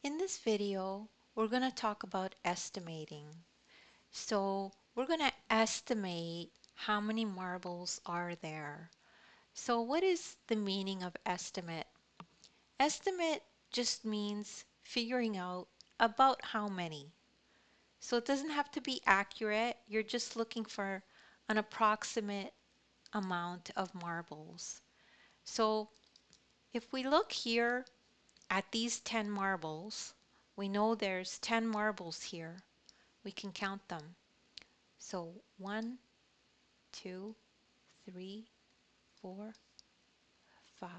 In this video, we're going to talk about estimating. So we're going to estimate how many marbles are there. So what is the meaning of estimate? Estimate just means figuring out about how many. So it doesn't have to be accurate. You're just looking for an approximate amount of marbles. So if we look here at these 10 marbles, we know there's 10 marbles here. We can count them. So 1, 2, 3, 4, 5,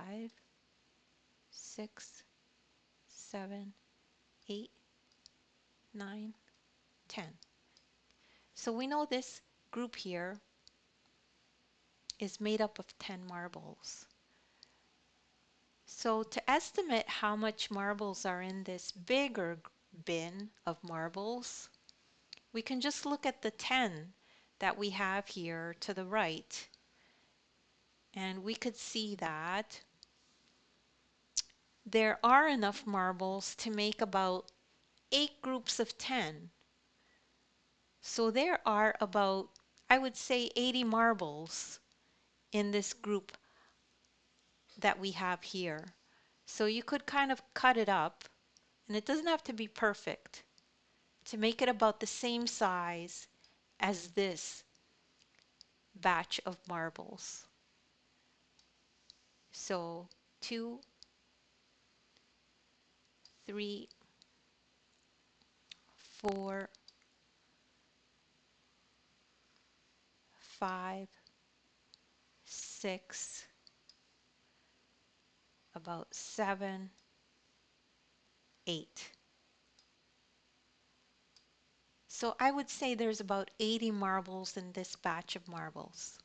6, 7, 8, 9, 10. So we know this group here is made up of 10 marbles. So to estimate how much marbles are in this bigger bin of marbles, we can just look at the 10 that we have here to the right, and we could see that there are enough marbles to make about 8 groups of 10. So there are about, I would say, 80 marbles in this group that we have here. So you could kind of cut it up, and it doesn't have to be perfect, to make it about the same size as this batch of marbles. So 2, 3, 4, 5, 6, about 7, 8. So I would say there's about 80 marbles in this batch of marbles.